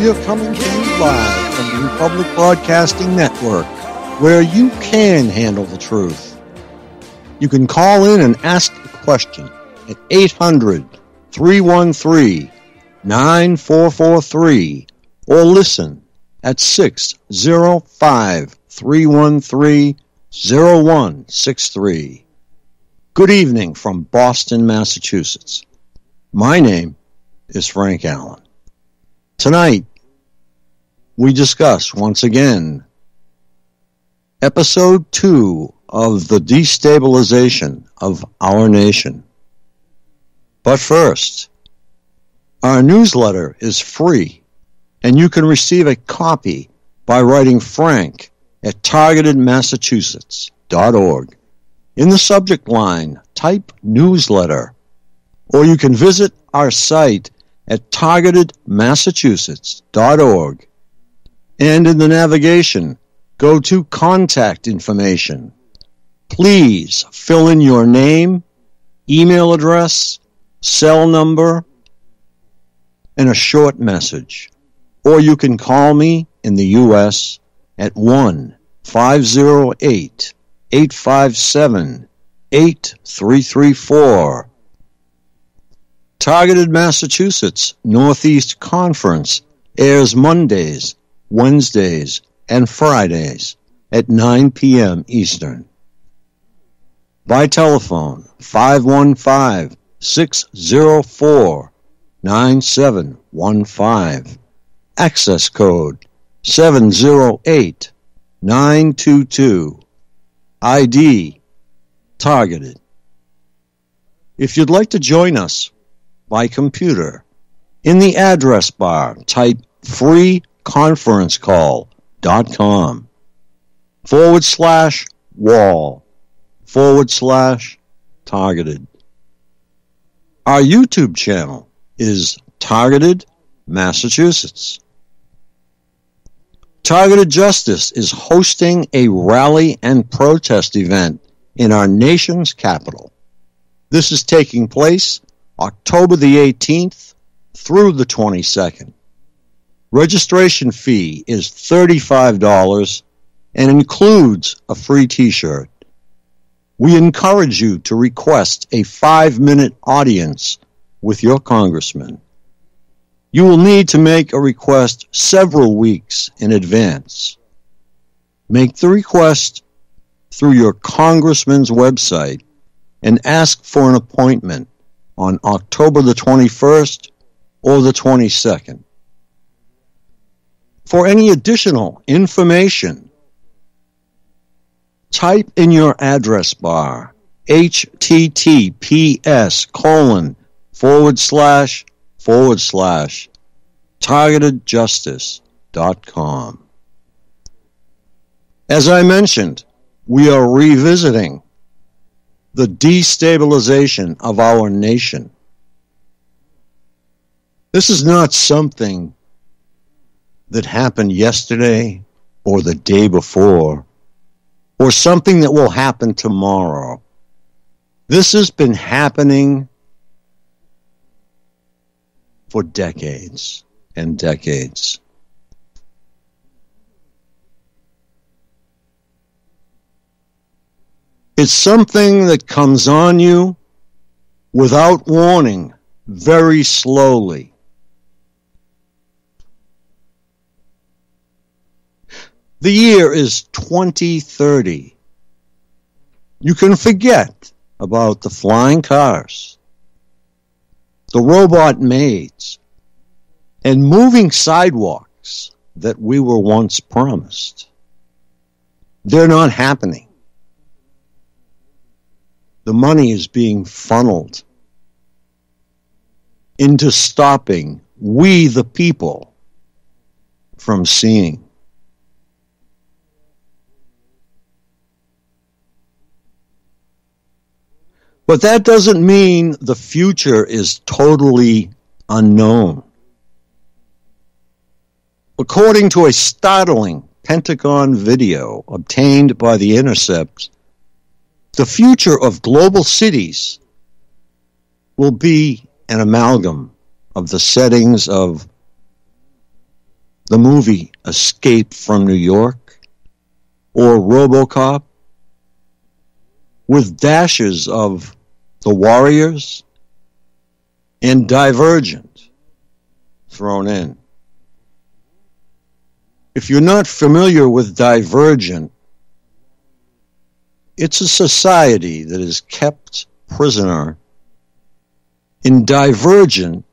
We are coming to you live from the Republic Broadcasting Network, where you can handle the truth. You can call in and ask a question at 800-313-9443 or listen at 605-313-0163. Good evening from Boston, Massachusetts. My name is Frank Allen. Tonight, we discuss once again Episode 2 of the Destabilization of Our Nation. But first, our newsletter is free, and you can receive a copy by writing Frank at targetedmassachusetts.org. In the subject line, type newsletter, or you can visit our site at targetedmassachusetts.org. And in the navigation, go to contact information. Please fill in your name, email address, cell number, and a short message. Or you can call me in the U.S. at 1-508-857-8334. Targeted Massachusetts Northeast Conference airs Mondays, Wednesdays, and Fridays at 9 p.m. Eastern. By telephone, 515-604-9715. Access code 708-922. ID Targeted. If you'd like to join us by computer, in the address bar, type freeconferencecall.com/wall/targeted. Our YouTube channel is Targeted Massachusetts. Targeted Justice is hosting a rally and protest event in our nation's capital. This is taking place October the 18th through the 22nd. Registration fee is $35 and includes a free t-shirt. We encourage you to request a 5-minute audience with your congressman. You will need to make a request several weeks in advance. Make the request through your congressman's website and ask for an appointment on October the 21st or the 22nd. For any additional information, type in your address bar https://targetedjustice.com. As I mentioned, we are revisiting the destabilization of our nation. This is not something that happened yesterday or the day before, or something that will happen tomorrow. This has been happening for decades and decades. It's something that comes on you without warning, very slowly. The year is 2030. You can forget about the flying cars, the robot maids, and moving sidewalks that we were once promised. They're not happening. The money is being funneled into stopping we the people from seeing. But that doesn't mean the future is totally unknown. According to a startling Pentagon video obtained by The Intercept, the future of global cities will be an amalgam of the settings of the movie Escape from New York, or RoboCop, with dashes of The Warriors and Divergent thrown in. If you're not familiar with Divergent, it's a society that is kept prisoner. In Divergent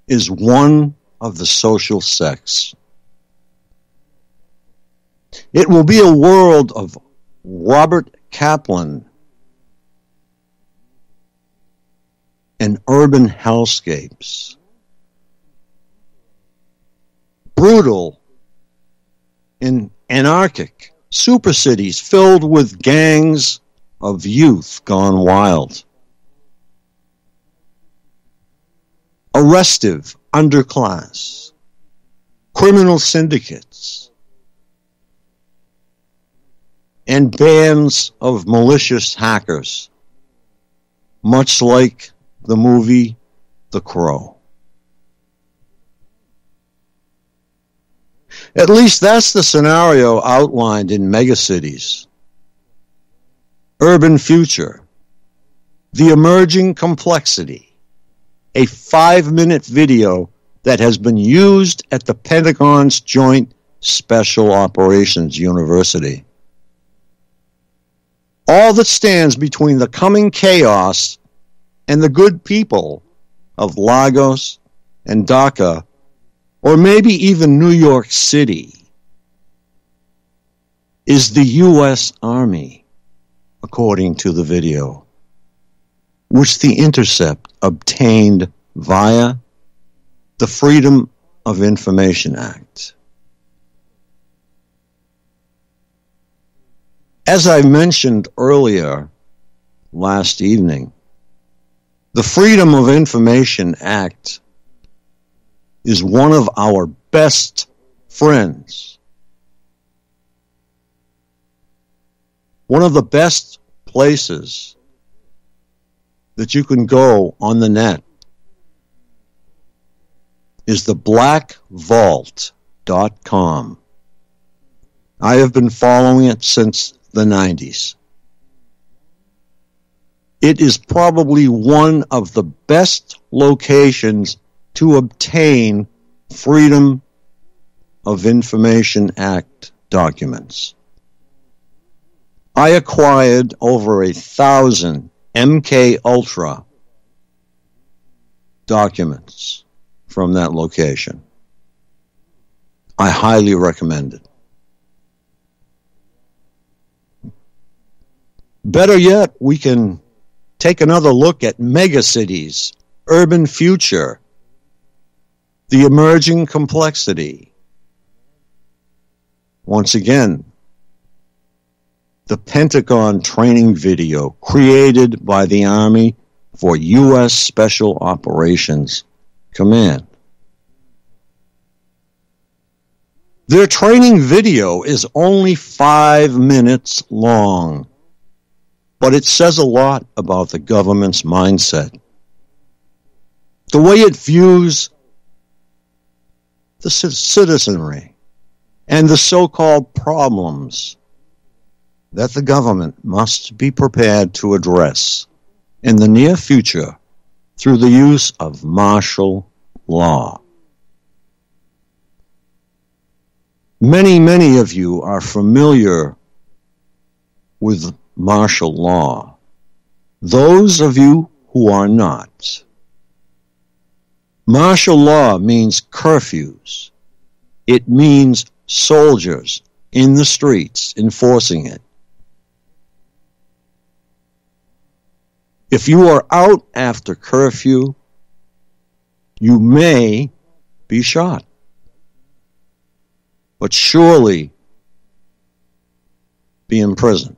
is one of the social sects. It will be a world of Robert Kaplan and urban hellscapes. Brutal and anarchic super cities filled with gangs of youth gone wild. A restive underclass, criminal syndicates, and bands of malicious hackers, much like the movie The Crow. At least that's the scenario outlined in megacities. Urban Future, The Emerging Complexity, a 5-minute video that has been used at the Pentagon's Joint Special Operations University. All that stands between the coming chaos and the good people of Lagos and Dhaka, or maybe even New York City, is the U.S. Army, according to the video, which The Intercept obtained via the Freedom of Information Act. As I mentioned earlier last evening, the Freedom of Information Act is one of our best friends. One of the best places that you can go on the net is the blackvault.com. I have been following it since the 90s. It is probably one of the best locations to obtain Freedom of Information Act documents. I acquired over 1,000 MK Ultra documents from that location. I highly recommend it. Better yet, we can take another look at megacities, urban future, the emerging complexity. Once again, the Pentagon training video created by the Army for U.S. Special Operations Command. Their training video is only 5 minutes long, but it says a lot about the government's mindset. The way it views the citizenry and the so-called problems that the government must be prepared to address in the near future through the use of martial law. Many of you are familiar with martial law. Those of you who are not. Martial law means curfews. It means soldiers in the streets enforcing it. If you are out after curfew, you may be shot, but surely be imprisoned.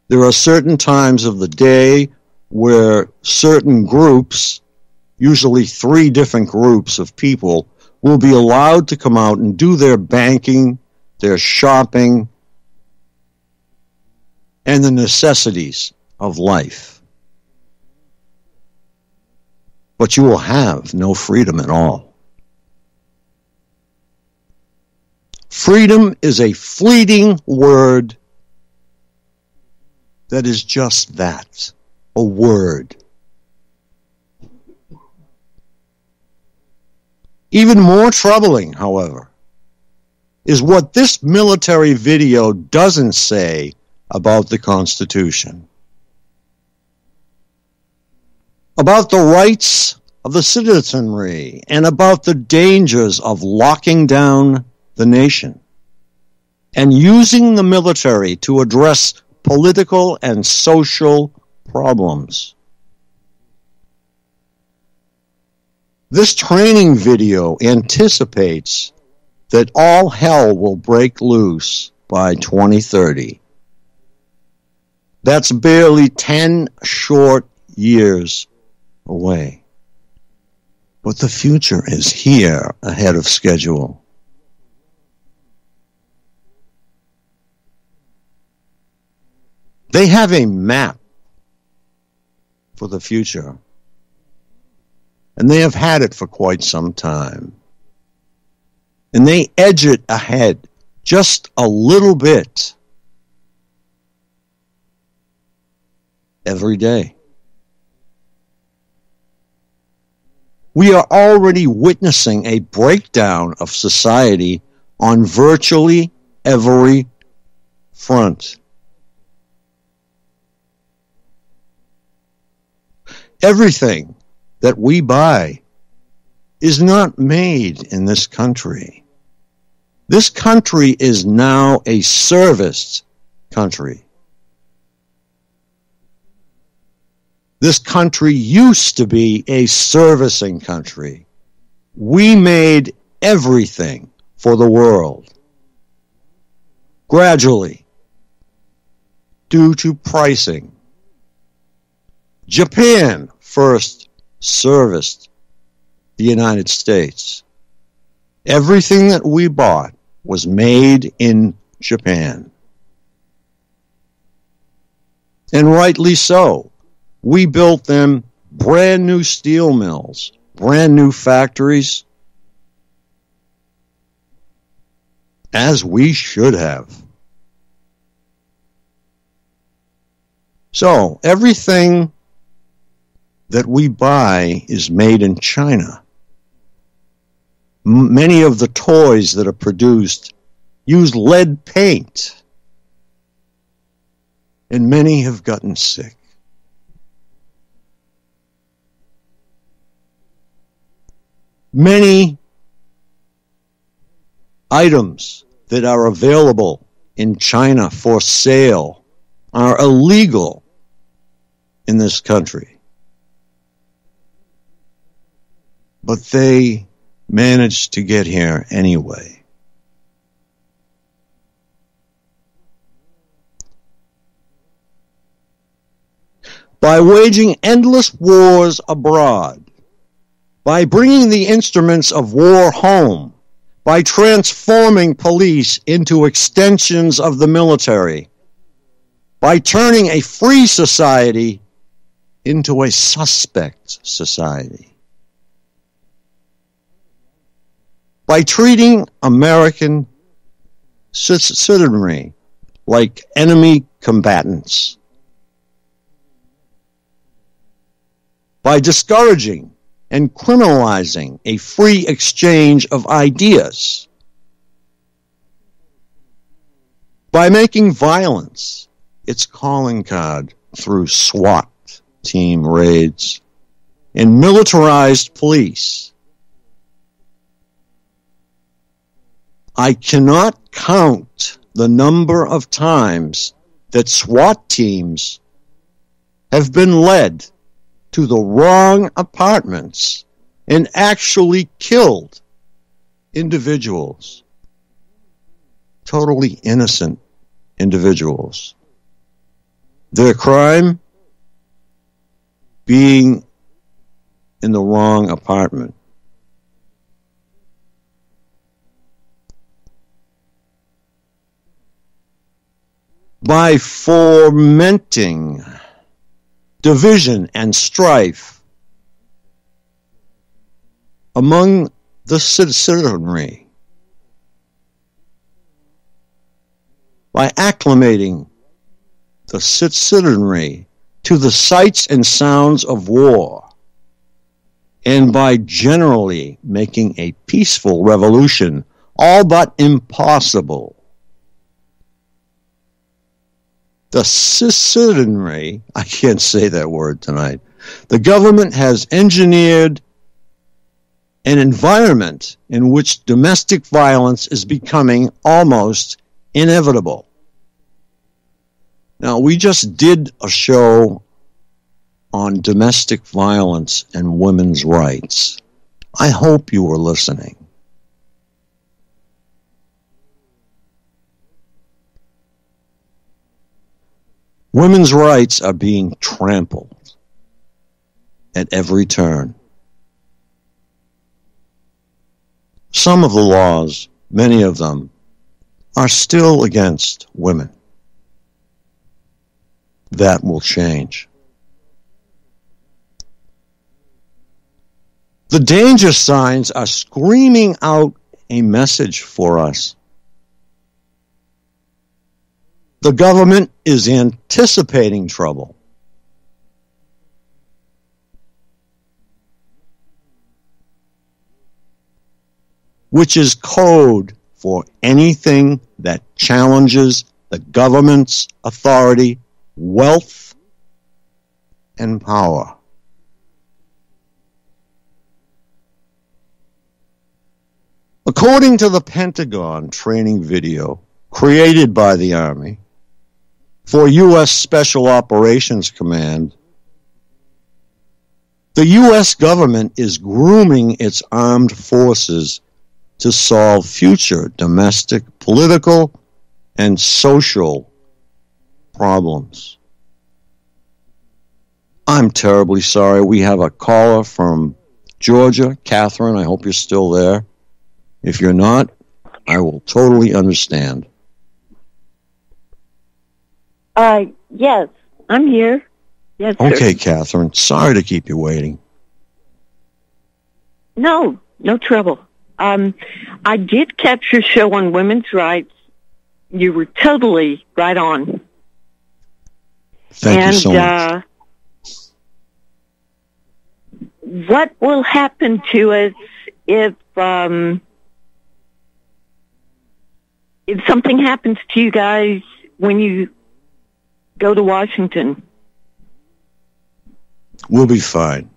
There are certain times of the day where certain groups, usually 3 different groups of people, will be allowed to come out and do their banking, their shopping, and the necessities of life. but you will have no freedom at all. Freedom is a fleeting word that is just that, a word. Even more troubling, however, is what this military video doesn't say about the Constitution, about the rights of the citizenry, and about the dangers of locking down the nation and using the military to address political and social problems. This training video anticipates that all hell will break loose by 2030. That's barely 10 short years away. But the future is here ahead of schedule. They have a map for the future, and they have had it for quite some time. And they edge it ahead just a little bit every day. We are already witnessing a breakdown of society on virtually every front. Everything that we buy is not made in this country. This country is now a service country. This country used to be a servicing country. We made everything for the world. Gradually, due to pricing, Japan first serviced the United States. Everything that we bought was made in Japan. And rightly so. We built them brand new steel mills, brand new factories, as we should have. So, everything that we buy is made in China. Many of the toys that are produced use lead paint, and many have gotten sick. Many items that are available in China for sale are illegal in this country. But they managed to get here anyway. By waging endless wars abroad, by bringing the instruments of war home, by transforming police into extensions of the military, by turning a free society into a suspect society, by treating American citizenry like enemy combatants, by discouraging and criminalizing a free exchange of ideas, by making violence its calling card through SWAT team raids and militarized police. I cannot count the number of times that SWAT teams have been led to the wrong apartments and actually killed individuals, totally innocent individuals. Their crime? Being in the wrong apartment. By fomenting division and strife, among the citizenry by acclimating the citizenry to the sights and sounds of war, and by generally making a peaceful revolution all but impossible. The citizenry, I can't say that word tonight, the government has engineered an environment in which domestic violence is becoming almost inevitable. Now, we just did a show on domestic violence and women's rights. I hope you were listening. Women's rights are being trampled at every turn. Some of the laws, many of them, are still against women. That will change. The danger signs are screaming out a message for us. The government is anticipating trouble. Which is code for anything that challenges the government's authority, wealth, and power. According to the Pentagon training video created by the Army for U.S. Special Operations Command, the U.S. government is grooming its armed forces to solve future domestic, political, and social problems. I'm terribly sorry. We have a caller from Georgia. Catherine, I hope you're still there. If you're not, I will totally understand. Yes, I'm here. Yes, okay, sir. Catherine. Sorry to keep you waiting. No trouble. I did catch your show on women's rights. You were totally right on. Thank you so much. What will happen to us if something happens to you guys when you go to Washington? We'll be fine.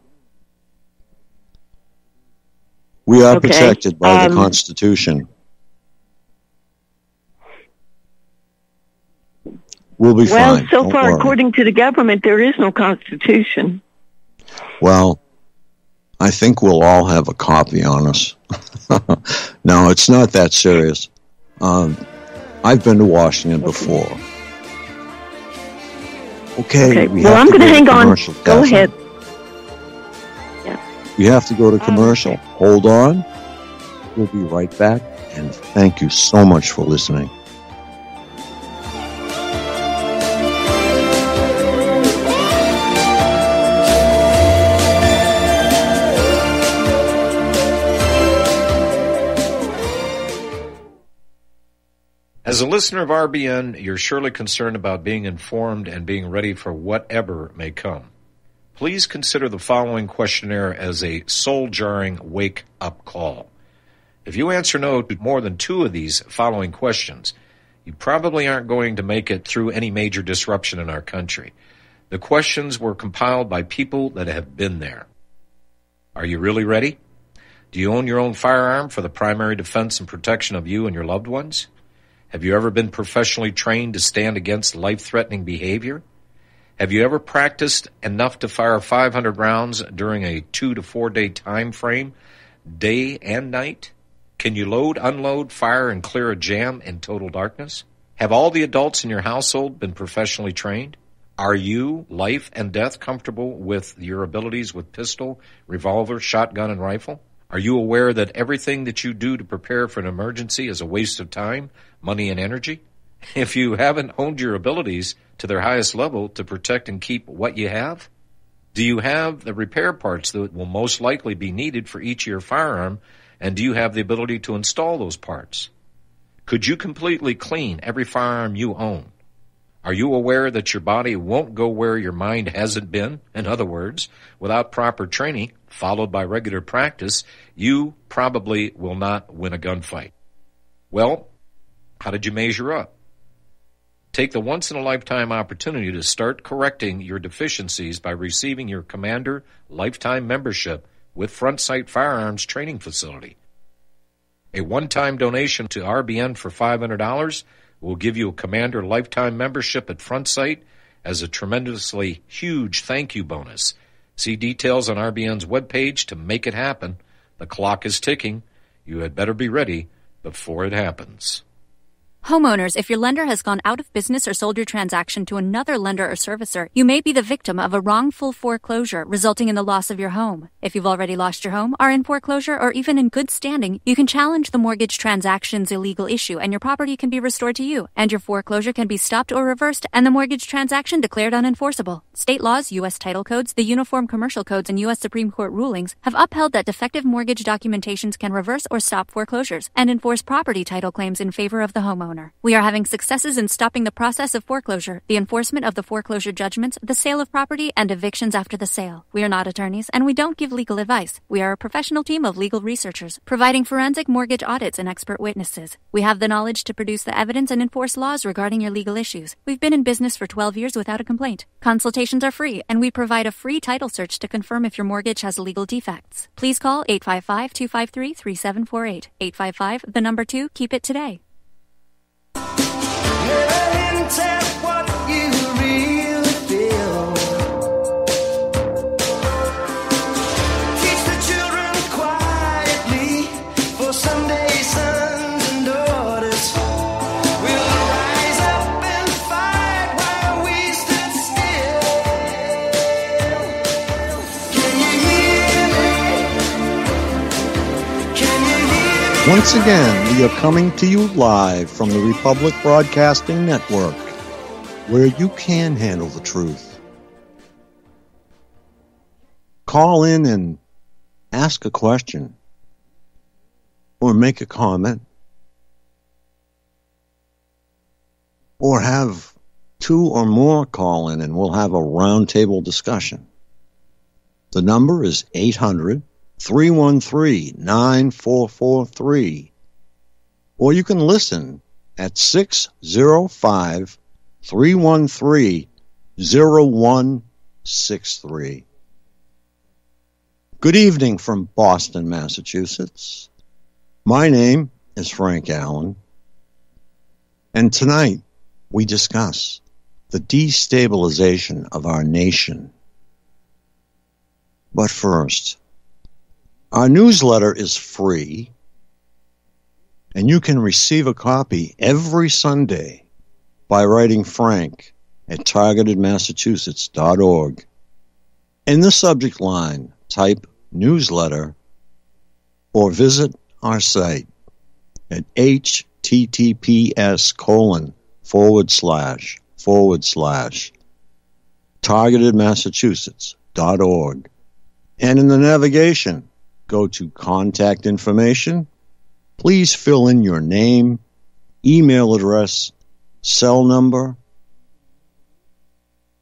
We are protected by the Constitution. We'll be fine. Well, so far, according to the government, there is no Constitution. Well, I think we'll all have a copy on us. No, it's not that serious. I've been to Washington before. Okay. Well, I'm going to hang on. Go ahead. We have to go to commercial. Okay. Hold on. We'll be right back. And thank you so much for listening. As a listener of RBN, you're surely concerned about being informed and being ready for whatever may come. Please consider the following questionnaire as a soul-jarring wake-up call. If you answer no to more than 2 of these following questions, you probably aren't going to make it through any major disruption in our country. The questions were compiled by people that have been there. Are you really ready? Do you own your own firearm for the primary defense and protection of you and your loved ones? Have you ever been professionally trained to stand against life-threatening behavior? Have you ever practiced enough to fire 500 rounds during a 2 to 4 day time frame, day and night? Can you load, unload, fire, and clear a jam in total darkness? Have all the adults in your household been professionally trained? Are you, life and death, comfortable with your abilities with pistol, revolver, shotgun, and rifle? Are you aware that everything that you do to prepare for an emergency is a waste of time, money, and energy? If you haven't honed your abilities to their highest level to protect and keep what you have, Do you have the repair parts that will most likely be needed for each of your firearm, and do you have the ability to install those parts? Could you completely clean every firearm you own? Are you aware that your body won't go where your mind hasn't been? In other words, without proper training, followed by regular practice, you probably will not win a gunfight. Well, how did you measure up? Take the once-in-a-lifetime opportunity to start correcting your deficiencies by receiving your Commander Lifetime Membership with Front Sight Firearms Training Facility. A one-time donation to RBN for $500 will give you a Commander Lifetime Membership at Front Sight as a tremendously huge thank you bonus. See details on RBN's webpage to make it happen. The clock is ticking. You had better be ready before it happens. Homeowners, if your lender has gone out of business or sold your transaction to another lender or servicer, you may be the victim of a wrongful foreclosure resulting in the loss of your home. If you've already lost your home, are in foreclosure, or even in good standing, you can challenge the mortgage transaction's illegal issue and your property can be restored to you, and your foreclosure can be stopped or reversed and the mortgage transaction declared unenforceable. State laws, U.S. title codes, the Uniform Commercial Codes, and U.S. Supreme Court rulings have upheld that defective mortgage documentations can reverse or stop foreclosures and enforce property title claims in favor of the homeowner. We are having successes in stopping the process of foreclosure, the enforcement of the foreclosure judgments, the sale of property, and evictions after the sale. We are not attorneys, and we don't give legal advice. We are a professional team of legal researchers, providing forensic mortgage audits and expert witnesses. We have the knowledge to produce the evidence and enforce laws regarding your legal issues. We've been in business for 12 years without a complaint. Consultations are free, and we provide a free title search to confirm if your mortgage has legal defects. Please call 855-253-3748. 855, the number 2, keep it today. Tell what you really feel. Teach the children quietly for someday sons and daughters will rise up and fight while we stood still. Can you hear me? Can you hear me? Once again, we are coming to you live from the Republic Broadcasting Network, where you can handle the truth. Call in and ask a question or make a comment or have 2 or more call in and we'll have a roundtable discussion. The number is 800-313-9443, or you can listen at 605-313-0163. Good evening from Boston, Massachusetts. My name is Frank Allen, and tonight we discuss the destabilization of our nation. But first, our newsletter is free, and you can receive a copy every Sunday by writing Frank at targetedmassachusetts.org. In the subject line, type newsletter or visit our site at https://targetedmassachusetts.org. And in the navigation, go to contact information. Please fill in your name, email address, cell number,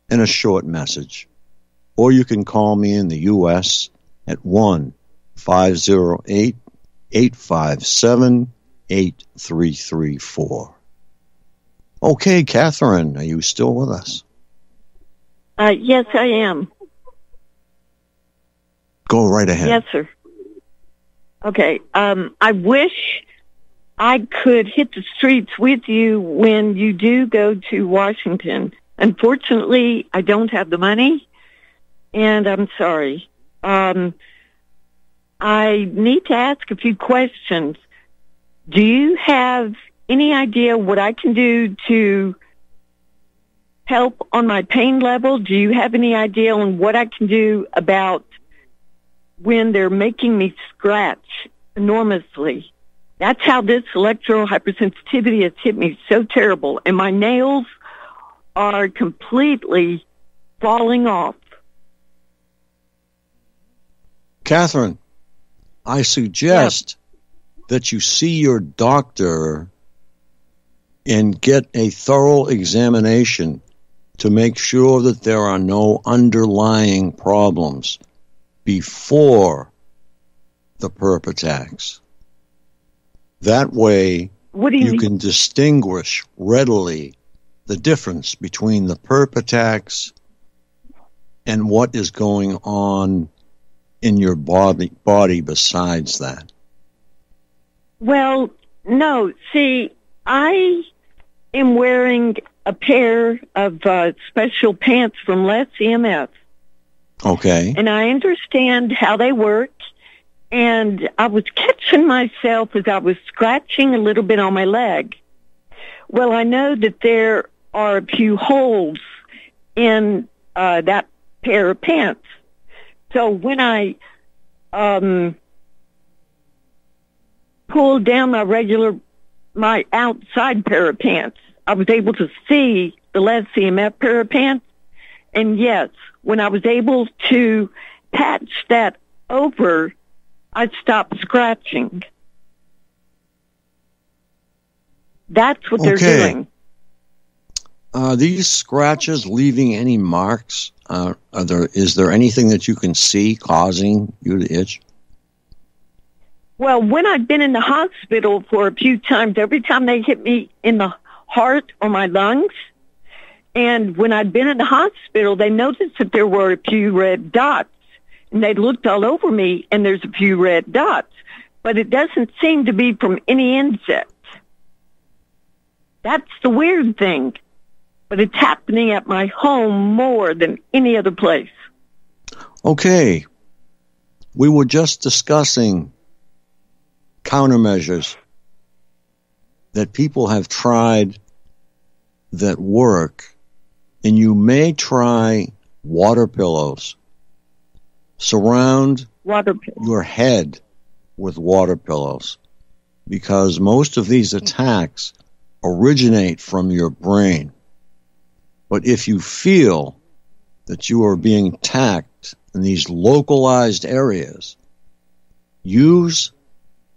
and a short message. Or you can call me in the U.S. at 1-508-857-8334. Okay, Catherine, are you still with us? Yes, I am. Go right ahead. Yes, sir. Okay. I wish I could hit the streets with you when you do go to Washington. Unfortunately, I don't have the money, and I'm sorry. I need to ask a few questions. Do you have any idea what I can do to help on my pain level? Do you have any idea on what I can do about when they're making me scratch enormously? That's how this electrical hypersensitivity has hit me so terrible, and my nails are completely falling off. Catherine, I suggest that you see your doctor and get a thorough examination to make sure that there are no underlying problems before the perp attacks. That way, What do you mean? can distinguish readily the difference between the perp attacks and what is going on in your body besides that. Well, no. See, I am wearing a pair of special pants from Les EMF, Okay. and I understand how they work. And I was catching myself as I was scratching a little bit on my leg. Well, I know that there are a few holes in that pair of pants. So when I pulled down my outside pair of pants, I was able to see the Les EMF pair of pants. And yes, when I was able to patch that over, I stopped scratching. That's what they're Okay. doing. Are these scratches leaving any marks? Is there anything that you can see causing you to itch? Well, when I've been in the hospital for a few times, every time they hit me in the heart or my lungs, and when I'd been in the hospital, they noticed that there were a few red dots, and they looked all over me, and there's a few red dots, but it doesn't seem to be from any insect. That's the weird thing, but it's happening at my home more than any other place. Okay. We were just discussing countermeasures that people have tried that work, and you may try water pillows. Surround Water pills. your head with water pillows, because most of these attacks originate from your brain. But if you feel that you are being attacked in these localized areas, use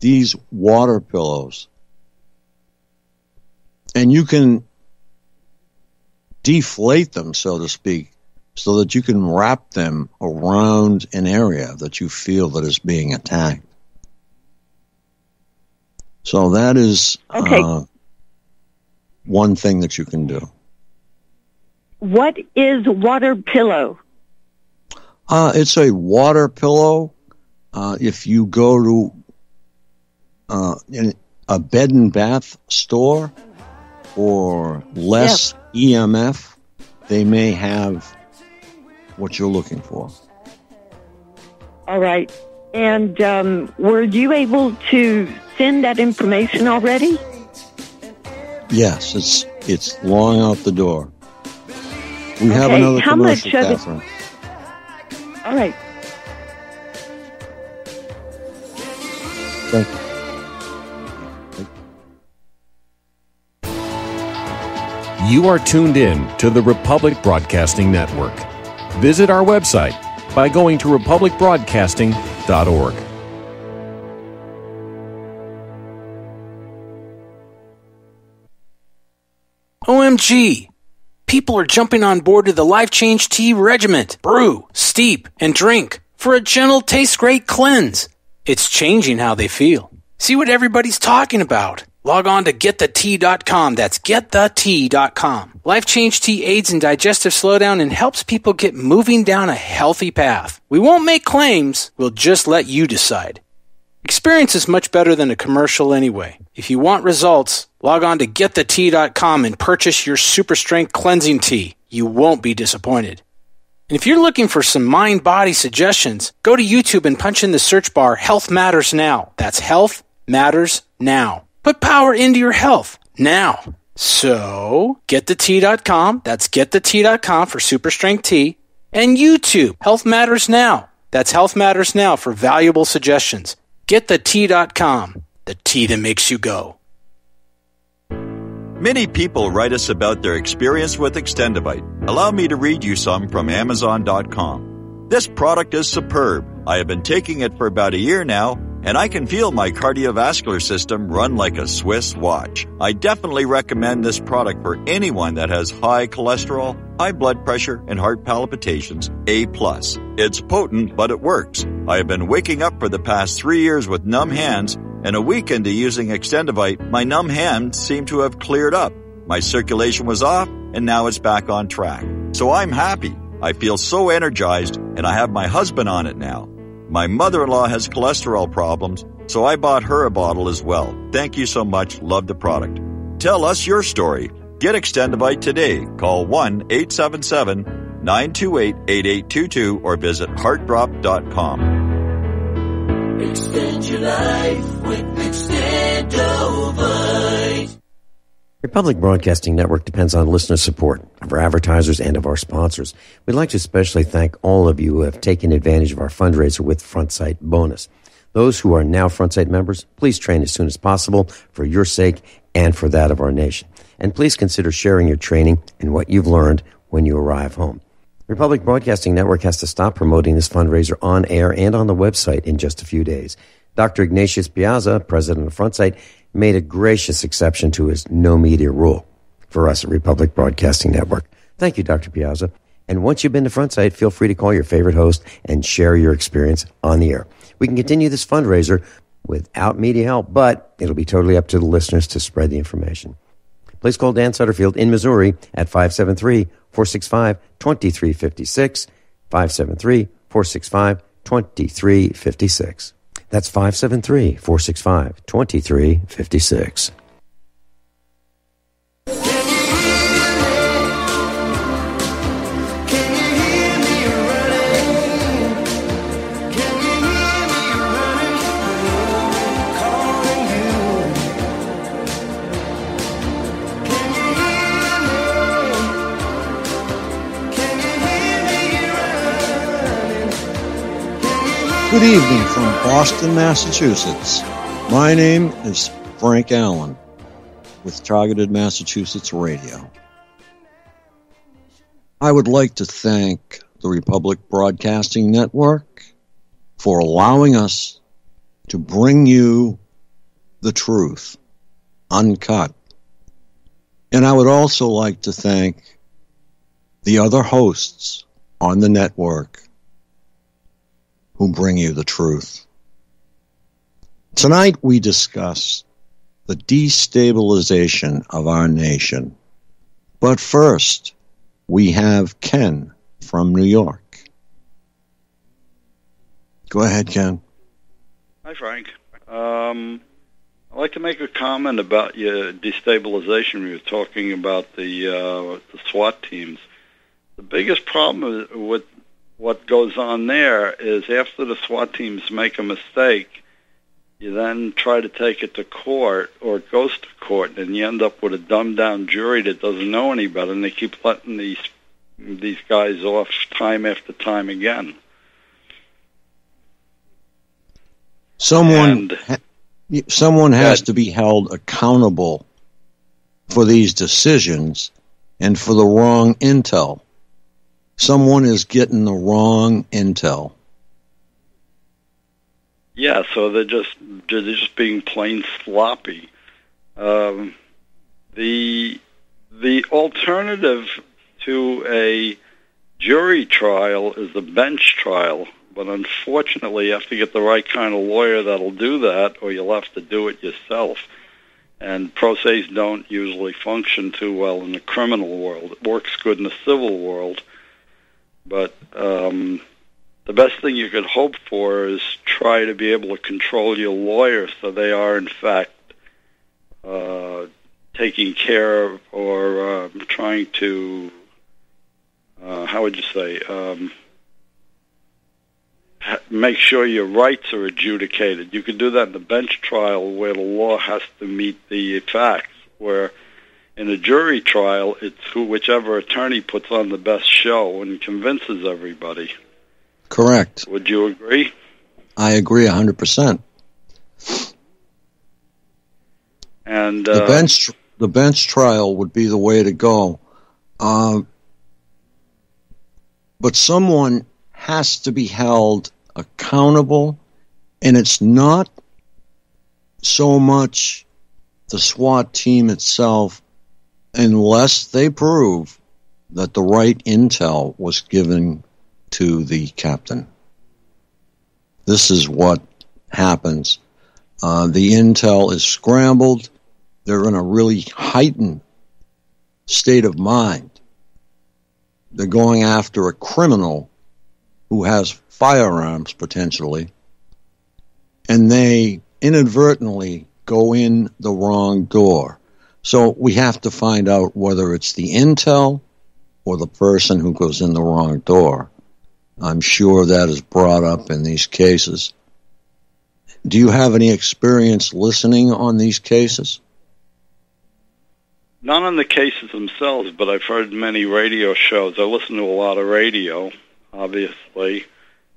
these water pillows. And you can deflate them, so to speak, so that you can wrap them around an area that you feel that is being attacked. So that is Okay. one thing that you can do. What is a water pillow? It's a water pillow. If you go to in a bed and bath store or less EMF, they may have what you're looking for. All right. And were you able to send that information already? Yes, it's long out the door. We have Okay, another how much commercial, of it- Catherine. All right. Thank you. You are tuned in to the Republic Broadcasting Network. Visit our website by going to republicbroadcasting.org. OMG! People are jumping on board to the Life Change Tea Regiment. Brew, steep, and drink for a gentle, taste great cleanse. It's changing how they feel. See what everybody's talking about. Log on to getthetea.com. That's getthetea.com. Life Change Tea aids in digestive slowdown and helps people get moving down a healthy path. We won't make claims. We'll just let you decide. Experience is much better than a commercial anyway. If you want results, log on to getthetea.com and purchase your super strength cleansing tea. You won't be disappointed. And if you're looking for some mind-body suggestions, go to YouTube and punch in the search bar Health Matters Now. That's Health Matters Now. Put power into your health now. So, getthetea.com. That's getthetea.com for super strength tea. And YouTube, Health Matters Now. That's Health Matters Now for valuable suggestions. Getthetea.com. The tea that makes you go. Many people write us about their experience with Extendivite. Allow me to read you some from Amazon.com. This product is superb. I have been taking it for about a year now, and I can feel my cardiovascular system run like a Swiss watch. I definitely recommend this product for anyone that has high cholesterol, high blood pressure, and heart palpitations, A+. It's potent, but it works. I have been waking up for the past 3 years with numb hands, and a week into using Extendivite, my numb hands seem to have cleared up. My circulation was off, and now it's back on track. So I'm happy. I feel so energized, and I have my husband on it now. My mother-in-law has cholesterol problems, so I bought her a bottle as well. Thank you so much. Love the product. Tell us your story. Get Extendivite today. Call 1-877-928-8822 or visit heartdrop.com. Extend your life with Extendovite. Republic Broadcasting Network depends on listener support of our advertisers and of our sponsors. We'd like to especially thank all of you who have taken advantage of our fundraiser with FrontSight Bonus. Those who are now FrontSight members, please train as soon as possible for your sake and for that of our nation. And please consider sharing your training and what you've learned when you arrive home. Republic Broadcasting Network has to stop promoting this fundraiser on air and on the website in just a few days. Dr. Ignatius Piazza, president of FrontSight, made a gracious exception to his no media rule for us at Republic Broadcasting Network. Thank you, Dr. Piazza. And once you've been to FrontSight, feel free to call your favorite host and share your experience on the air. We can continue this fundraiser without media help, but it'll be totally up to the listeners to spread the information. Please call Dan Sutterfield in Missouri at 573-465-2356, 573-465-2356. That's 573-465-2356. Good evening from Boston, Massachusetts. My name is Frank Allen with Targeted Massachusetts Radio. I would like to thank the Republic Broadcasting Network for allowing us to bring you the truth, uncut. And I would also like to thank the other hosts on the network who bring you the truth. Tonight we discuss the destabilization of our nation. But first, we have Ken from New York. Go ahead, Ken. Hi, Frank. I'd like to make a comment about your destabilization. We were talking about the SWAT teams. The biggest problem with what goes on there is after the SWAT teams make a mistake, you then try to take it to court, or it goes to court, and you end up with a dumbed-down jury that doesn't know any better, and they keep letting these guys off time after time again. Someone has to be held accountable for these decisions and for the wrong intel. Someone is getting the wrong intel. Yeah, so they're just being plain sloppy. The alternative to a jury trial is a bench trial, but unfortunately you have to get the right kind of lawyer that'll do that, or you'll have to do it yourself. And pro se's don't usually function too well in the criminal world. It works good in the civil world. But the best thing you could hope for is try to be able to control your lawyers so they are, in fact, taking care of or trying to, how would you say, make sure your rights are adjudicated. You can do that in the bench trial where the law has to meet the facts, where in a jury trial, it's whichever attorney puts on the best show and convinces everybody. Correct. Would you agree? I agree 100%. And the bench trial would be the way to go. But someone has to be held accountable, and it's not so much the SWAT team itself unless they prove that the right intel was given to the captain. This is what happens. The intel is scrambled. They're in a really heightened state of mind. They're going after a criminal who has firearms potentially, and they inadvertently go in the wrong door. So we have to find out whether it's the intel or the person who goes in the wrong door. I'm sure that is brought up in these cases. Do you have any experience listening on these cases? Not on the cases themselves, but I've heard many radio shows. I listen to a lot of radio, obviously.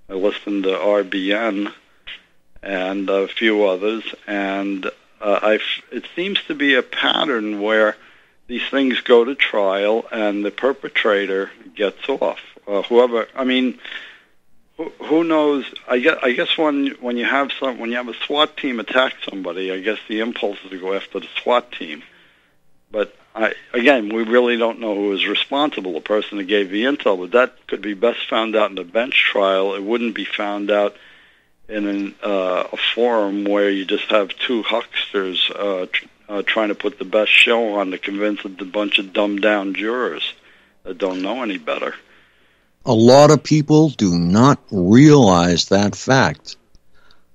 I listen to RBN and a few others, and it seems to be a pattern where these things go to trial and the perpetrator gets off. Who knows? I guess when you have a SWAT team attack somebody, I guess the impulse is to go after the SWAT team. But we really don't know who is responsible, the person who gave the intel. But that could be best found out in a bench trial. It wouldn't be found out in a forum where you just have two hucksters trying to put the best show on to convince a bunch of dumbed-down jurors that don't know any better. A lot of people do not realize that fact.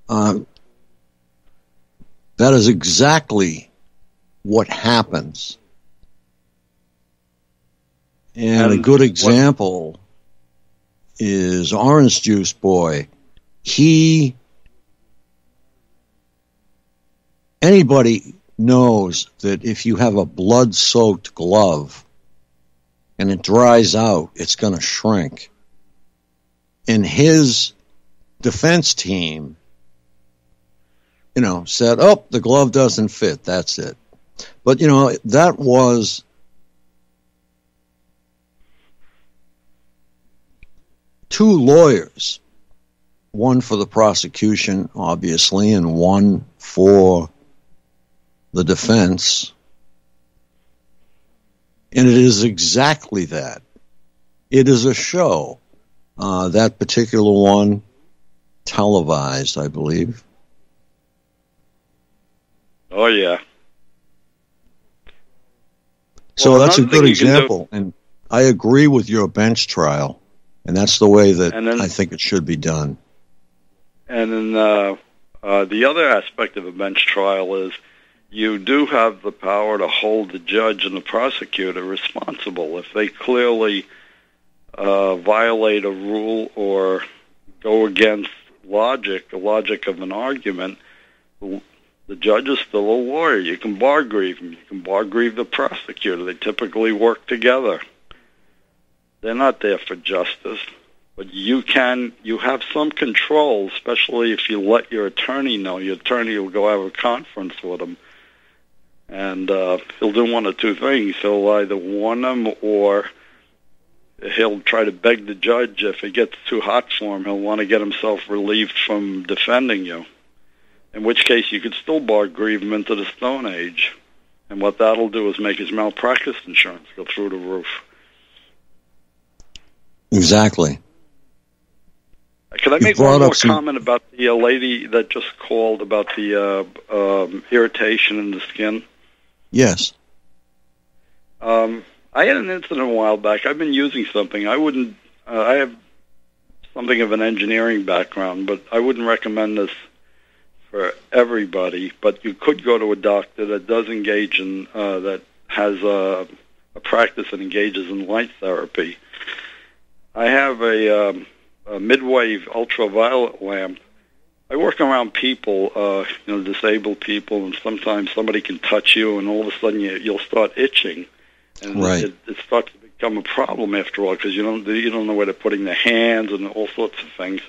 That is exactly what happens. And a good example is Orange Juice Boy. Anybody knows that if you have a blood-soaked glove and it dries out, it's going to shrink. And his defense team, said, oh, the glove doesn't fit, that's it. But, that was two lawyers, one for the prosecution, obviously, and one for the defense. And it is exactly that. It is a show. That particular one, televised, I believe. Oh, yeah. So that's a good example. And I agree with your bench trial. And that's the way that I think it should be done. And then the other aspect of a bench trial is you do have the power to hold the judge and the prosecutor responsible. If they clearly violate a rule or go against the logic of an argument, the judge is still a lawyer. You can bar grieve him. You can bar grieve the prosecutor. They typically work together. They're not there for justice, but you have some control, especially if you let your attorney know. Your attorney will go have a conference with him, and he'll do one of two things. He'll either warn them, or he'll try to beg the judge. If it gets too hot for him, he'll want to get himself relieved from defending you, in which case you could still bar grieve him into the Stone Age. And what that'll do is make his malpractice insurance go through the roof. Exactly. Could I make one more comment about the lady that just called about the irritation in the skin? Yes. I had an incident a while back. I've been using something. I have something of an engineering background, but I wouldn't recommend this for everybody. But you could go to a doctor that does engage in, that has a practice that engages in light therapy. I have a mid-wave ultraviolet lamp. I work around people, disabled people, and sometimes somebody can touch you, and all of a sudden you'll start itching, and right. it starts to become a problem after all, because you don't know where they're putting their hands and all sorts of things,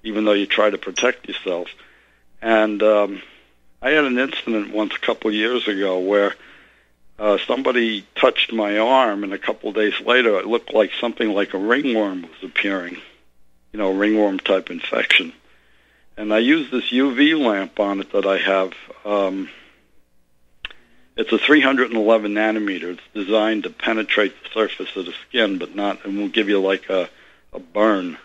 even though you try to protect yourself. And I had an incident once a couple of years ago where somebody touched my arm, and a couple of days later it looked like something like a ringworm was appearing. ringworm type infection. And I use this UV lamp on it that I have. It's a 311 nanometer. It's designed to penetrate the surface of the skin, but it won't give you like a burn.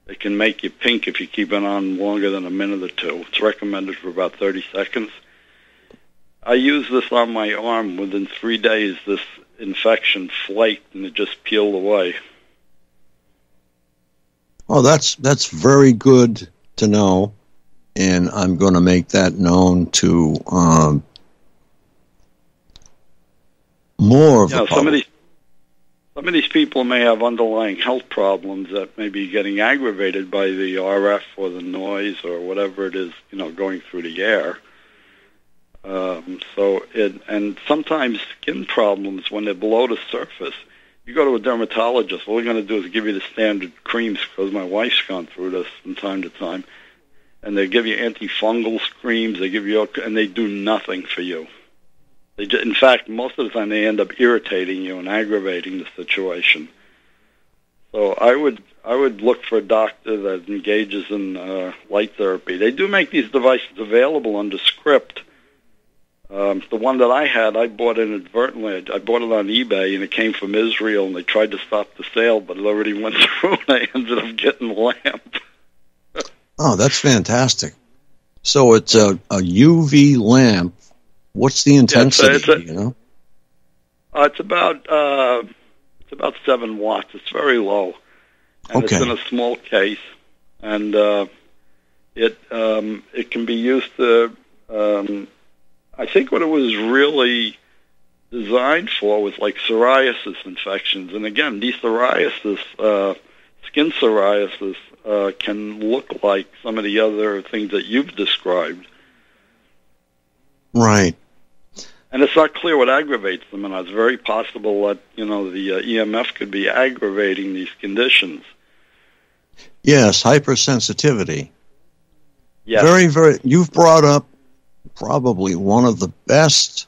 It can make you pink if you keep it on longer than a minute or two. It's recommended for about 30 seconds. I use this on my arm. Within 3 days, this infection flaked and it just peeled away. Oh, that's very good to know, and I'm going to make that known to more of the public. Some of these people may have underlying health problems that may be getting aggravated by the RF or the noise or whatever it is, going through the air. And sometimes skin problems when they're below the surface. You go to a dermatologist, all they're going to do is give you the standard creams, because my wife's gone through this from time to time. And they give you antifungal creams, and they do nothing for you. In fact, most of the time they end up irritating you and aggravating the situation. So I would look for a doctor that engages in light therapy. They do make these devices available under script. The one that I had, I bought inadvertently. I bought it on eBay, and it came from Israel, and they tried to stop the sale, but it already went through, and I ended up getting the lamp. Oh, that's fantastic. So it's a UV lamp. What's the intensity? It's about 7 watts. It's very low, and okay. It's in a small case, and it can be used to. I think what it was really designed for was like psoriasis infections, and again, these psoriasis, skin psoriasis, can look like some of the other things that you've described. Right. And it's not clear what aggravates them, and it's very possible that, the EMF could be aggravating these conditions. Yes, hypersensitivity. Yes. Very, very, you've brought up probably one of the best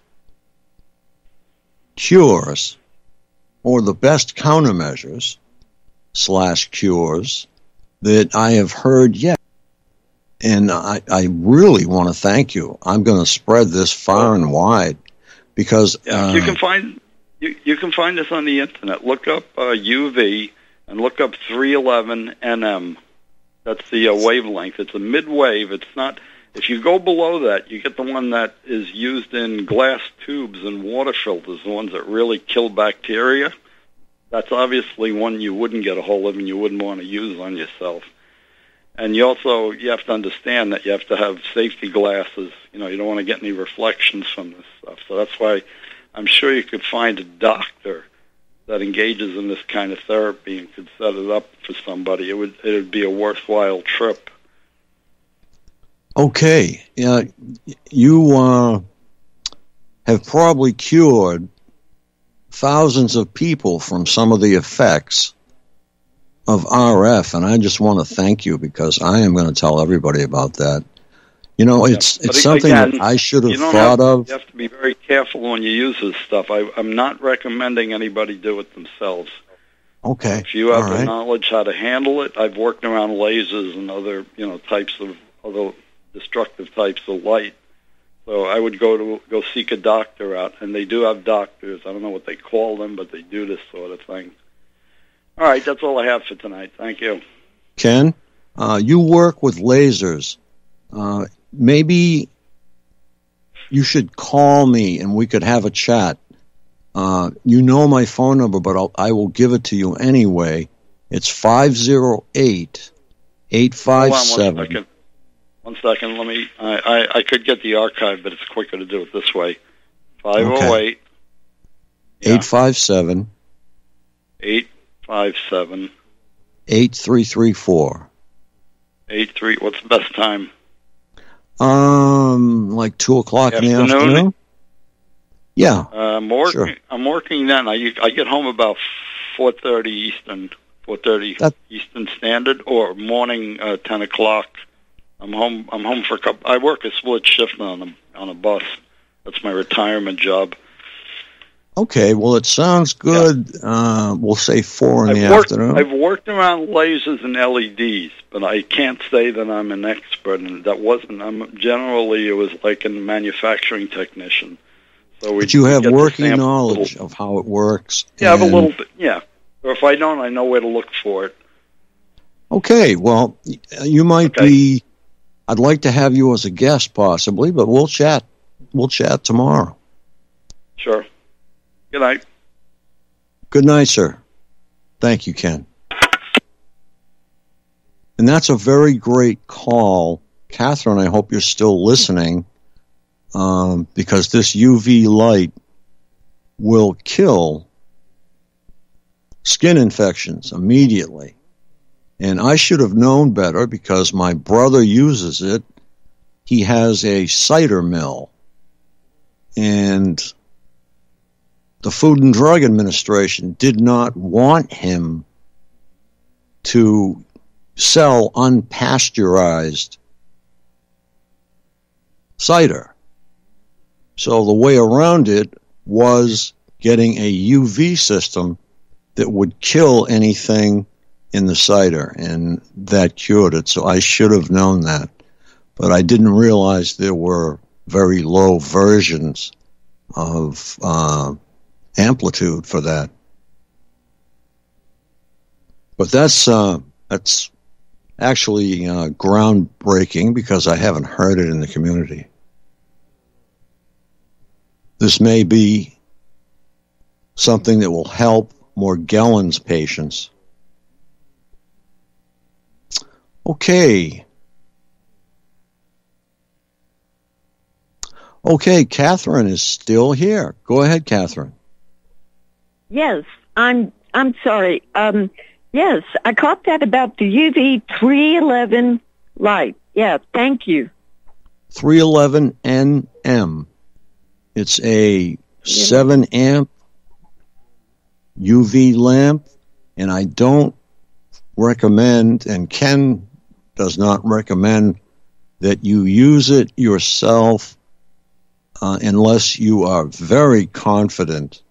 cures, or the best countermeasures / cures that I have heard yet. And I really want to thank you. I'm going to spread this far and wide. Because you can find this on the internet. Look up UV and look up 311 nm. That's the wavelength. It's a mid-wave. It's not. If you go below that, you get the one that is used in glass tubes and water filters, the ones that really kill bacteria. That's obviously one you wouldn't get a hold of and you wouldn't want to use on yourself. And you have to understand that you have to have safety glasses. You don't want to get any reflections from this stuff. So that's why I'm sure you could find a doctor that engages in this kind of therapy and could set it up for somebody. It would be a worthwhile trip. Okay. You have probably cured thousands of people from some of the effects of RF, and I just want to thank you, because I am going to tell everybody about that. It's something that I should have thought of. You have to be very careful when you use this stuff. I'm not recommending anybody do it themselves. Okay. If you have the knowledge how to handle it, I've worked around lasers and other, types of other destructive types of light. So I would go seek a doctor out, and they do have doctors. I don't know what they call them, but they do this sort of thing. All right, that's all I have for tonight. Thank you. Ken, you work with lasers. Maybe you should call me and we could have a chat. You know my phone number, but I will give it to you anyway. It's 508-857. One second. Let me. I could get the archive, but it's quicker to do it this way. 508. 857. 857. 8334. 83. What's the best time? Like 2:00 in the afternoon. Yeah. Sure. I'm working then. I get home about 4:30 Eastern. 4:30 Eastern Standard, or morning 10 o'clock. I'm home for a couple. I work a split shift on a bus. That's my retirement job. Okay, well, it sounds good. We'll say 4 in the afternoon. I've worked around lasers and LEDs, but I can't say that I'm an expert, and that wasn't. Generally, it was like a manufacturing technician. So But you have get the working sample knowledge of how it works. Yeah, I have a and- little bit, yeah. Or if I don't, I know where to look for it. Okay, well, you might be. I'd like to have you as a guest, possibly, but we'll chat. We'll chat tomorrow. Sure. Good night. Good night, sir. Thank you, Ken. And that's a very great call. Catherine, I hope you're still listening, because this UV light will kill skin infections immediately. And I should have known better because my brother uses it. He has a cider mill. And the Food and Drug Administration did not want him to sell unpasteurized cider. So the way around it was getting a UV system that would kill anything in the cider, and that cured it. So I should have known that. But I didn't realize there were very low versions of amplitude for that. But that's actually groundbreaking because I haven't heard it in the community. This may be something that will help Morgellons patients. Okay. Okay, Catherine is still here. Go ahead, Catherine. Yes, I'm sorry. Yes, I caught that about the UV 311 light. Yeah, thank you. 311NM. It's a 7 amp UV lamp, and I don't recommend, and Ken does not recommend, that you use it yourself unless you are very confident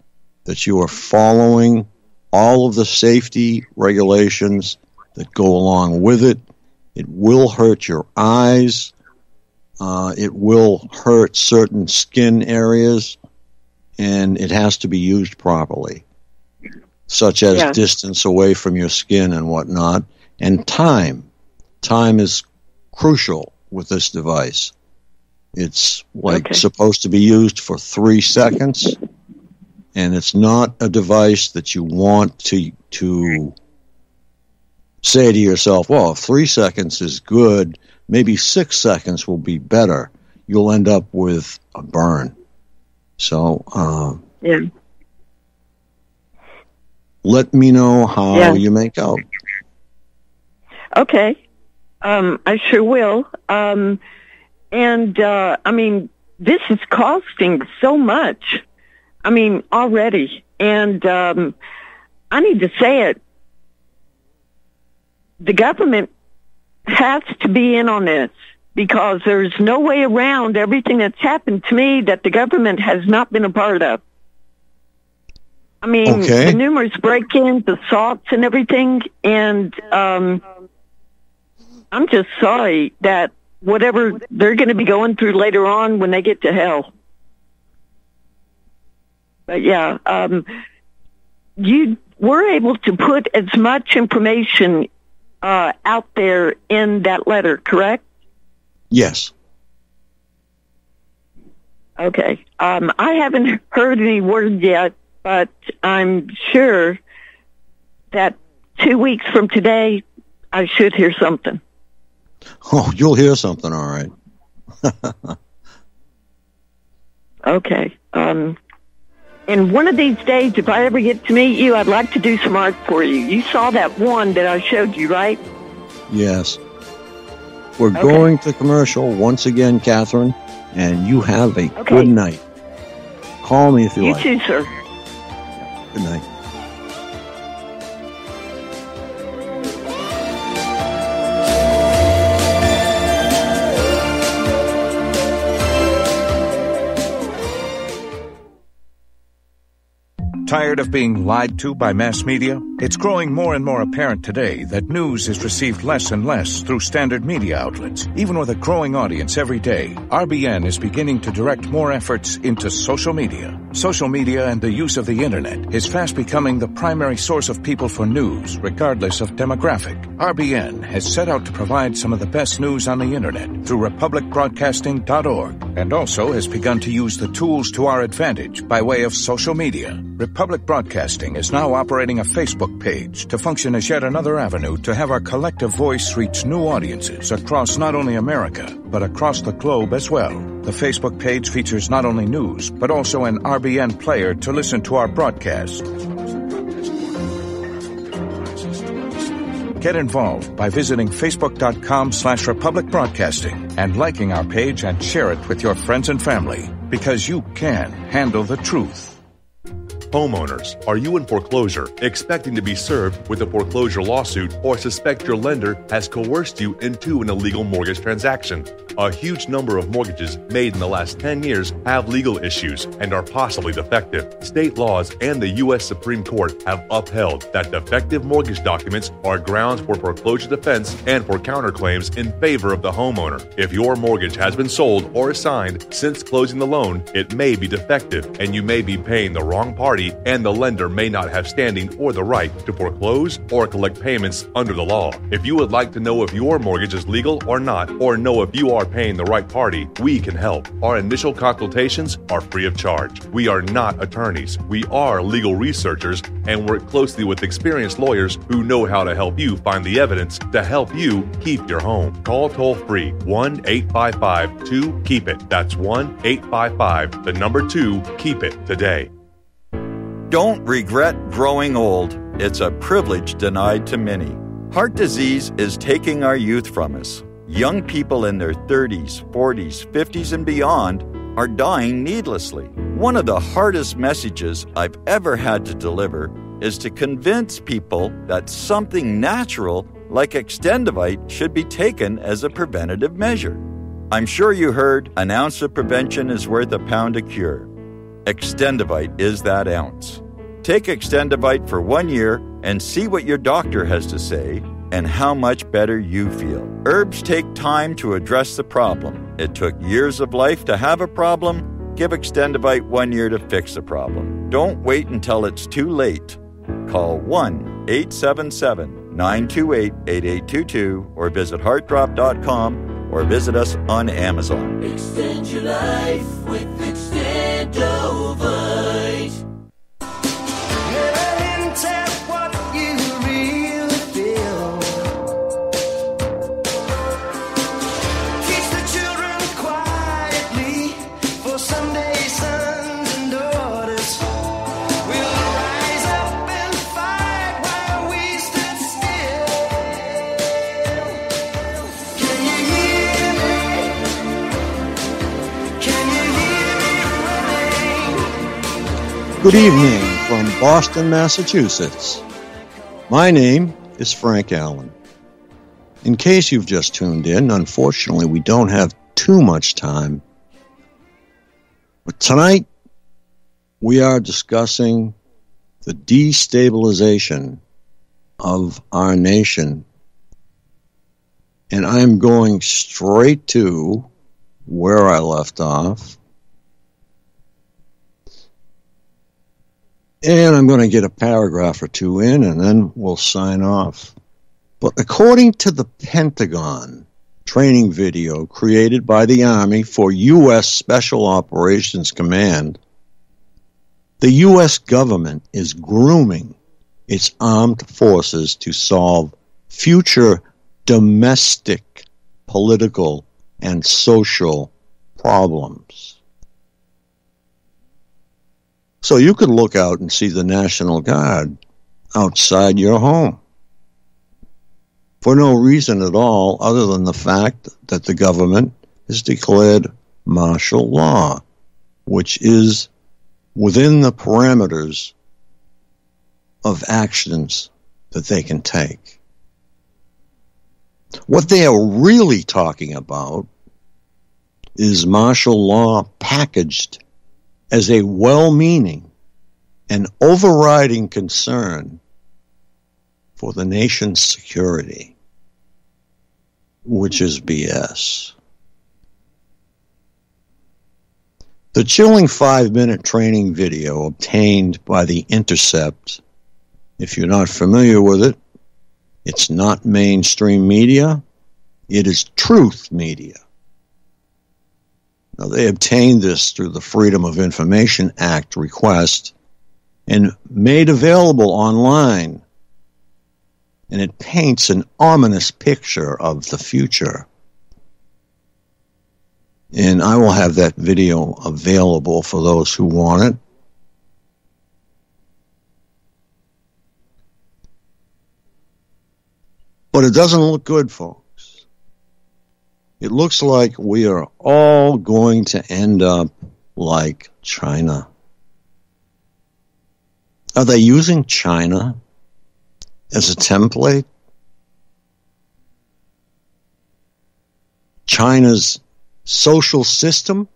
that you are following all of the safety regulations that go along with it. It will hurt your eyes. It will hurt certain skin areas, and it has to be used properly, such as distance away from your skin and whatnot. And time. Time is crucial with this device. It's supposed to be used for 3 seconds, and it's not a device that you want to say to yourself, well, if 3 seconds is good, maybe 6 seconds will be better. You'll end up with a burn. So, let me know how you make out. Okay. I sure will. I mean, this is costing so much. I mean, already. And I need to say it. The government has to be in on this because there's no way around everything that's happened to me that the government has not been a part of. I mean, the numerous break-ins, the assaults and everything, and I'm just sorry that whatever they're going to be going through later on when they get to hell. But you were able to put as much information out there in that letter, correct? Yes. Okay. I haven't heard any word yet, but I'm sure that 2 weeks from today, I should hear something. Oh, you'll hear something, all right. Okay. And one of these days, if I ever get to meet you, I'd like to do some art for you. You saw that one that I showed you, right? Yes. We're going to commercial once again, Catherine, and you have a good night. Call me if you like. You too, sir. Good night. Tired of being lied to by mass media? It's growing more and more apparent today that news is received less and less through standard media outlets. Even with a growing audience every day, RBN is beginning to direct more efforts into social media. Social media and the use of the internet is fast becoming the primary source of people for news, regardless of demographic. RBN has set out to provide some of the best news on the internet through republicbroadcasting.org, and also has begun to use the tools to our advantage by way of social media. Republic Broadcasting is now operating a Facebook page to function as yet another avenue to have our collective voice reach new audiences across not only America, but across the globe as well. The Facebook page features not only news, but also an RBN player to listen to our broadcasts. Get involved by visiting facebook.com/Republic Broadcasting and liking our page and share it with your friends and family, because you can handle the truth. Homeowners, are you in foreclosure, expecting to be served with a foreclosure lawsuit, or suspect your lender has coerced you into an illegal mortgage transaction? A huge number of mortgages made in the last 10 years have legal issues and are possibly defective. State laws and the U.S. Supreme Court have upheld that defective mortgage documents are grounds for foreclosure defense and for counterclaims in favor of the homeowner. If your mortgage has been sold or assigned since closing the loan, it may be defective and you may be paying the wrong party, and the lender may not have standing or the right to foreclose or collect payments under the law. If you would like to know if your mortgage is legal or not, or know if you are paying the right party, we can help. Our initial consultations are free of charge. We are not attorneys. We are legal researchers and work closely with experienced lawyers who know how to help you find the evidence to help you keep your home. Call toll-free 1-855-2-KEEP-IT. That's 1-855-2-KEEP-IT today. Don't regret growing old. It's a privilege denied to many. Heart disease is taking our youth from us. Young people in their 30s, 40s, 50s, and beyond are dying needlessly. One of the hardest messages I've ever had to deliver is to convince people that something natural like Extendivite should be taken as a preventative measure. I'm sure you heard an ounce of prevention is worth a pound of cure. Extendivite is that ounce. Take Extendivite for 1 year and see what your doctor has to say and how much better you feel. Herbs take time to address the problem. It took years of life to have a problem. Give Extendivite 1 year to fix the problem. Don't wait until it's too late. Call 1-877-928-8822 or visit heartdrop.com or visit us on Amazon. Extend your life with Extendovite. Let him tell what you really feel. Teach the children quietly for someday sons and daughters will rise up and fight while we stood still. Can you hear me? Can you hear me running? Good evening from Boston, Massachusetts. My name is Frank Allen. In case you've just tuned in, unfortunately, we don't have too much time. But tonight, we are discussing the destabilization of our nation. And I'm going straight to where I left off. And I'm going to get a paragraph or two in, and then we'll sign off. But according to the Pentagon training video created by the Army for U.S. Special Operations Command, the U.S. government is grooming its armed forces to solve future domestic, political, and social problems. So you could look out and see the National Guard outside your home for no reason at all other than the fact that the government has declared martial law, which is within the parameters of actions that they can take. What they are really talking about is martial law packaged as a well-meaning an overriding concern for the nation's security, which is BS. The chilling 5-minute training video obtained by The Intercept, if you're not familiar with it, it's not mainstream media, it is truth media. Now, they obtained this through the Freedom of Information Act request and made available online, and it paints an ominous picture of the future. And I will have that video available for those who want it. But it doesn't look good, folks. It looks like we are all going to end up like China. Are they using China as a template? China's social system?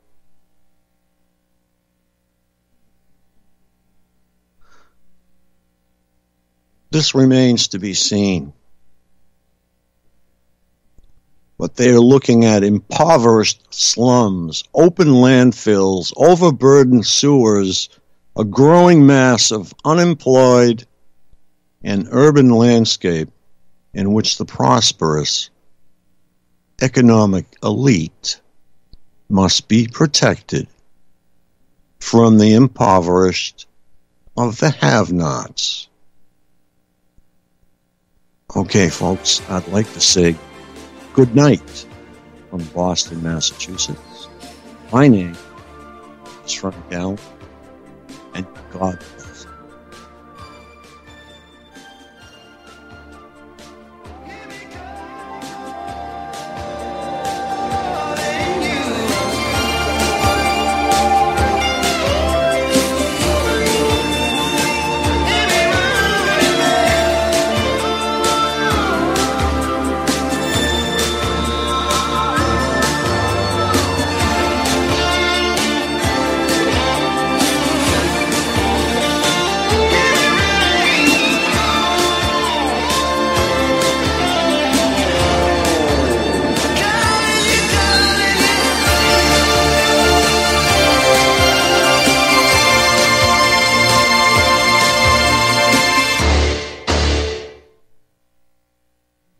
This remains to be seen. But they are looking at impoverished slums, open landfills, overburdened sewers, a growing mass of unemployed, and urban landscape in which the prosperous economic elite must be protected from the impoverished of the have-nots. Okay, folks, I'd like to say good night from Boston, Massachusetts. My name is Frank Allen, and God bless.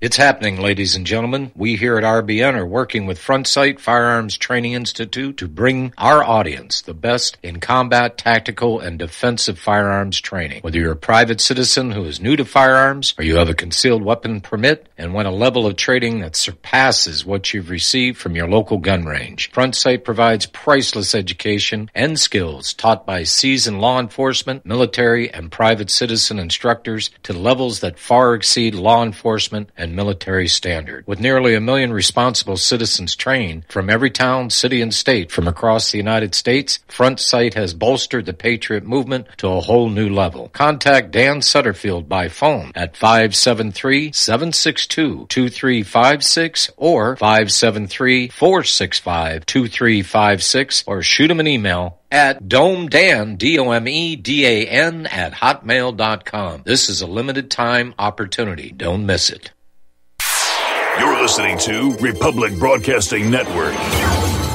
It's happening, ladies and gentlemen. We here at RBN are working with Front Sight Firearms Training Institute to bring our audience the best in combat, tactical, and defensive firearms training. Whether you're a private citizen who is new to firearms, or you have a concealed weapon permit and want a level of training that surpasses what you've received from your local gun range, Front Sight provides priceless education and skills taught by seasoned law enforcement, military, and private citizen instructors to levels that far exceed law enforcement and military standard. With nearly 1 million responsible citizens trained from every town, city, and state from across the United States, Front Sight has bolstered the Patriot movement to a whole new level. Contact Dan Sutterfield by phone at 573-762-2356 or 573-465-2356 or shoot him an email at domedan, DOMEDAN, at hotmail.com. This is a limited time opportunity. Don't miss it. You're listening to Republic Broadcasting Network,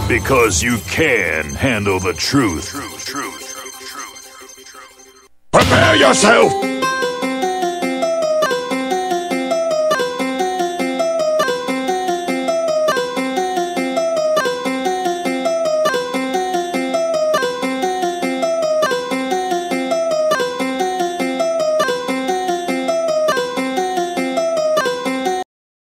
because you can handle the truth. Prepare yourself